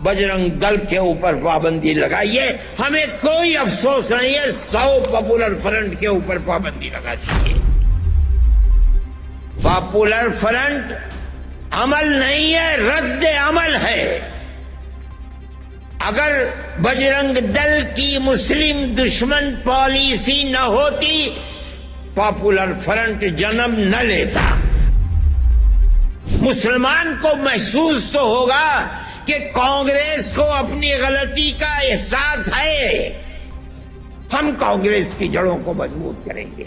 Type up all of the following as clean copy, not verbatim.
بجرنگ دل کے اوپر پابندی لگائیے، ہمیں کوئی افسوس نہیں ہے، 100 پاپولر فرنٹ کے اوپر پابندی لگا دیجیے۔ پاپولر فرنٹ عمل نہیں ہے، رد عمل ہے۔ اگر بجرنگ دل کی مسلم دشمن پالیسی نہ ہوتی، پاپولر فرنٹ جنم نہ لیتا۔ مسلمان کو محسوس تو ہوگا کہ کانگریس کو اپنی غلطی کا احساس ہے، ہم کانگریس کی جڑوں کو مضبوط کریں گے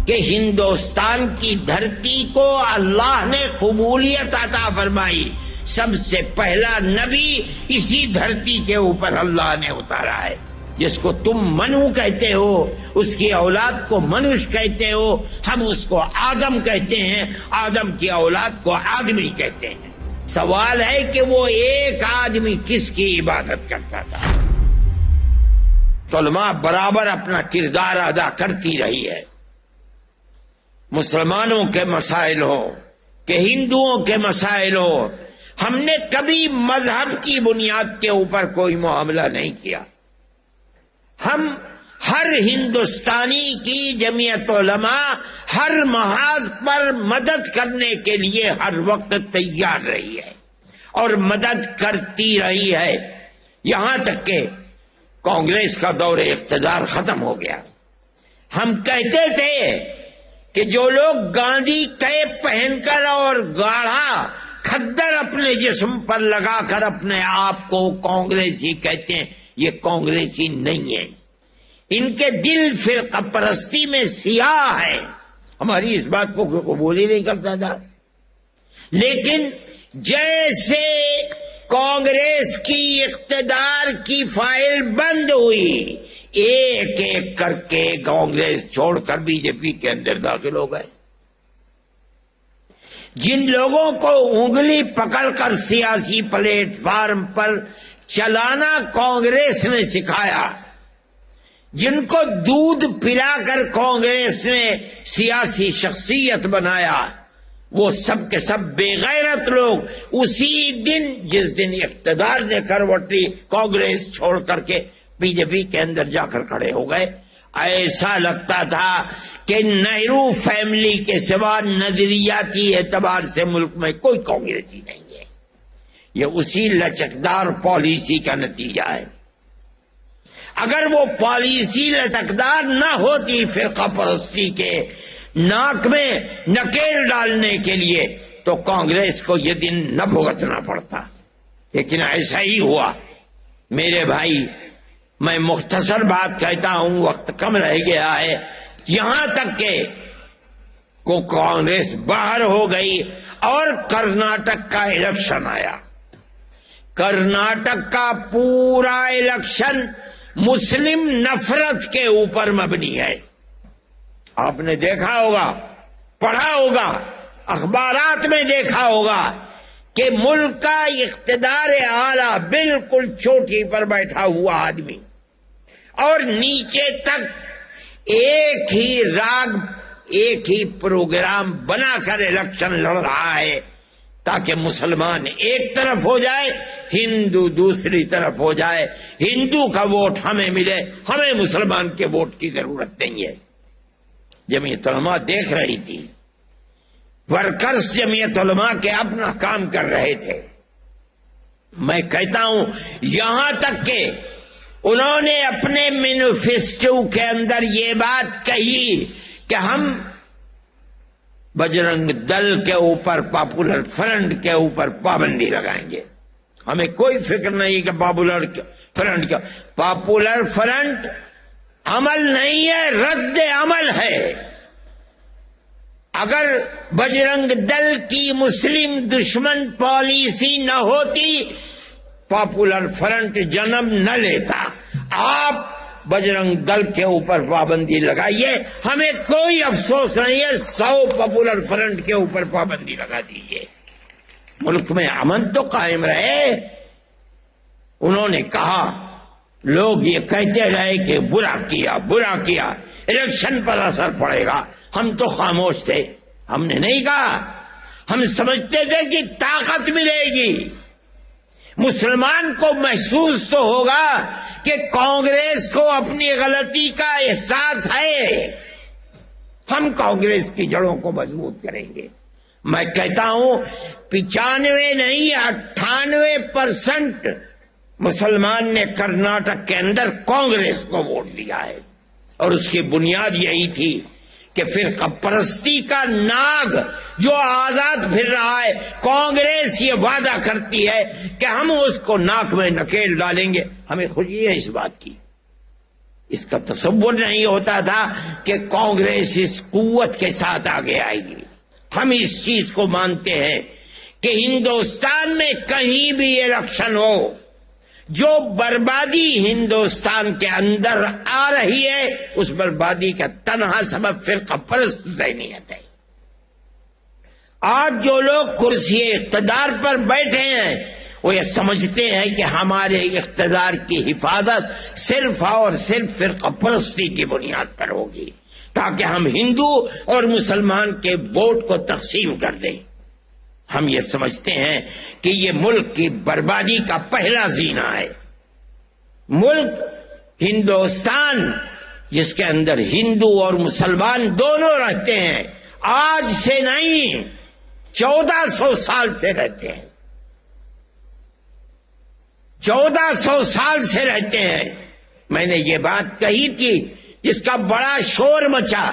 کہ ہندوستان کی دھرتی کو اللہ نے قبولیت عطا فرمائی، سب سے پہلا نبی اسی دھرتی کے اوپر اللہ نے اتارا ہے۔ جس کو تم منو کہتے ہو، اس کی اولاد کو منوش کہتے ہو، ہم اس کو آدم کہتے ہیں، آدم کی اولاد کو آدمی کہتے ہیں۔ سوال ہے کہ وہ ایک آدمی کس کی عبادت کرتا تھا؟ علماء برابر اپنا کردار ادا کرتی رہی ہے، مسلمانوں کے مسائل ہو کہ ہندوؤں کے مسائل ہو، ہم نے کبھی مذہب کی بنیاد کے اوپر کوئی معاملہ نہیں کیا۔ ہم ہر ہندوستانی کی جمعیت علماء ہر محاذ پر مدد کرنے کے لیے ہر وقت تیار رہی ہے اور مدد کرتی رہی ہے، یہاں تک کہ کانگریس کا دور اقتدار ختم ہو گیا۔ ہم کہتے تھے کہ جو لوگ گاندھی کیپ پہن کر اور گاڑھا کھدر اپنے جسم پر لگا کر اپنے آپ کو کانگریسی کہتے ہیں، یہ کانگریسی نہیں ہے، ان کے دل فرقہ پرستی میں سیاہ ہے۔ ہماری اس بات کو قبول ہی نہیں کرتا تھا، لیکن جیسے کانگریس کی اقتدار کی فائل بند ہوئی، ایک ایک کر کے کانگریس چھوڑ کر بی جے پی کے اندر داخل ہو گئے۔ جن لوگوں کو انگلی پکڑ کر سیاسی پلیٹ فارم پر چلانا کانگریس نے سکھایا، جن کو دودھ پلا کر کانگریس نے سیاسی شخصیت بنایا، وہ سب کے سب بے غیرت لوگ اسی دن جس دن اقتدار نے کروٹ لی، کانگریس چھوڑ کر کے بی جے پی کے اندر جا کر کھڑے ہو گئے۔ ایسا لگتا تھا کہ نہرو فیملی کے سوا نظریاتی اعتبار سے ملک میں کوئی کانگریسی نہیں ہے۔ یہ اسی لچکدار پالیسی کا نتیجہ ہے۔ اگر وہ پالیسی لچکدار نہ ہوتی فرقہ پرستی کے ناک میں نکیل ڈالنے کے لیے، تو کانگریس کو یہ دن نہ بھگتنا پڑتا، لیکن ایسا ہی ہوا۔ میرے بھائی، میں مختصر بات کہتا ہوں، وقت کم رہ گیا ہے، یہاں تک کہ کانگریس باہر ہو گئی اور کرناٹک کا الیکشن آیا۔ کرناٹک کا پورا الیکشن مسلم نفرت کے اوپر مبنی ہے۔ آپ نے دیکھا ہوگا، پڑھا ہوگا، اخبارات میں دیکھا ہوگا کہ ملک کا اقتدار اعلی بالکل چوٹی پر بیٹھا ہوا آدمی اور نیچے تک ایک ہی راگ، ایک ہی پروگرام بنا کر الیکشن لڑ رہا ہے تاکہ مسلمان ایک طرف ہو جائے، ہندو دوسری طرف ہو جائے، ہندو کا ووٹ ہمیں ملے، ہمیں مسلمان کے ووٹ کی ضرورت نہیں ہے۔ جمعیت علماء دیکھ رہی تھی، ورکرز جمعیت علماء کے اپنا کام کر رہے تھے۔ میں کہتا ہوں، یہاں تک کہ انہوں نے اپنے مینیفیسٹو کے اندر یہ بات کہی کہ ہم بجرنگ دل کے اوپر، پاپولر فرنٹ کے اوپر پابندی لگائیں گے۔ ہمیں کوئی فکر نہیں کہ پاپولر فرنٹ کا، پاپولر فرنٹ عمل نہیں ہے، رد عمل ہے۔ اگر بجرنگ دل کی مسلم دشمن پالیسی نہ ہوتی، پاپولر فرنٹ جنم نہ لیتا۔ آپ بجرنگ دل کے اوپر پابندی لگائیے، ہمیں کوئی افسوس نہیں ہے، 100 پاپولر فرنٹ کے اوپر پابندی لگا دیجیے، ملک میں امن تو قائم رہے۔ انہوں نے کہا، لوگ یہ کہتے رہے کہ برا کیا، برا کیا، الیکشن پر اثر پڑے گا، ہم تو خاموش تھے، ہم نے نہیں کہا۔ ہم سمجھتے تھے کہ طاقت ملے گی، مسلمان کو محسوس تو ہوگا کہ کانگریس کو اپنی غلطی کا احساس ہے. ہم کانگریس کی جڑوں کو مضبوط کریں گے. میں کہتا ہوں 95 نہیں 98% مسلمان نے کرناٹک کے اندر کانگریس کو ووٹ دیا ہے، اور اس کی بنیاد یہی تھی کہ فرقہ پرستی کا ناگ جو آزاد پھر رہا ہے، کانگریس یہ وعدہ کرتی ہے کہ ہم اس کو ناک میں نکیل ڈالیں گے. ہمیں خوشی ہے اس بات کی. اس کا تصور نہیں ہوتا تھا کہ کانگریس اس قوت کے ساتھ آگے آئے گی. ہم اس چیز کو مانتے ہیں کہ ہندوستان میں کہیں بھی الیکشن ہو، جو بربادی ہندوستان کے اندر آ رہی ہے اس بربادی کا تنہا سبب فرقہ پرست ذہنیت ہے. آج جو لوگ کرسی اقتدار پر بیٹھے ہیں وہ یہ سمجھتے ہیں کہ ہمارے اقتدار کی حفاظت صرف اور صرف فرقہ پرستی کی بنیاد پر ہوگی، تاکہ ہم ہندو اور مسلمان کے ووٹ کو تقسیم کر دیں. ہم یہ سمجھتے ہیں کہ یہ ملک کی بربادی کا پہلا زینہ ہے. ملک ہندوستان جس کے اندر ہندو اور مسلمان دونوں رہتے ہیں، آج سے نہیں 1400 سال سے رہتے ہیں. 1400 سال سے رہتے ہیں. میں نے یہ بات کہی تھی جس کا بڑا شور مچا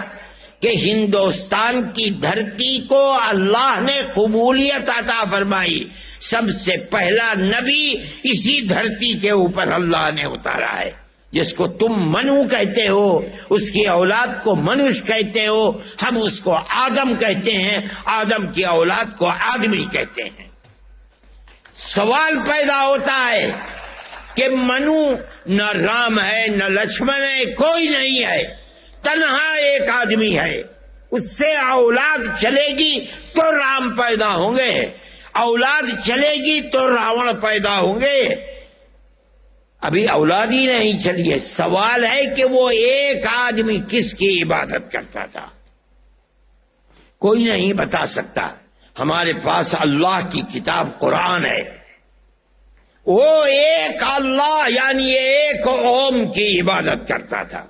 کہ ہندوستان کی دھرتی کو اللہ نے قبولیت عطا فرمائی. سب سے پہلا نبی اسی دھرتی کے اوپر اللہ نے اتارا ہے. جس کو تم منو کہتے ہو، اس کی اولاد کو منوش کہتے ہو، ہم اس کو آدم کہتے ہیں، آدم کی اولاد کو آدمی کہتے ہیں. سوال پیدا ہوتا ہے کہ منو نہ رام ہے نہ لکشمن ہے، کوئی نہیں ہے، تنہا ایک آدمی ہے. اس سے اولاد چلے گی تو رام پیدا ہوں گے، اولاد چلے گی تو راون پیدا ہوں گے. ابھی اولاد ہی نہیں چلی ہے. سوال ہے کہ وہ ایک آدمی کس کی عبادت کرتا تھا؟ کوئی نہیں بتا سکتا. ہمارے پاس اللہ کی کتاب قرآن ہے. وہ ایک اللہ یعنی ایک اوم کی عبادت کرتا تھا.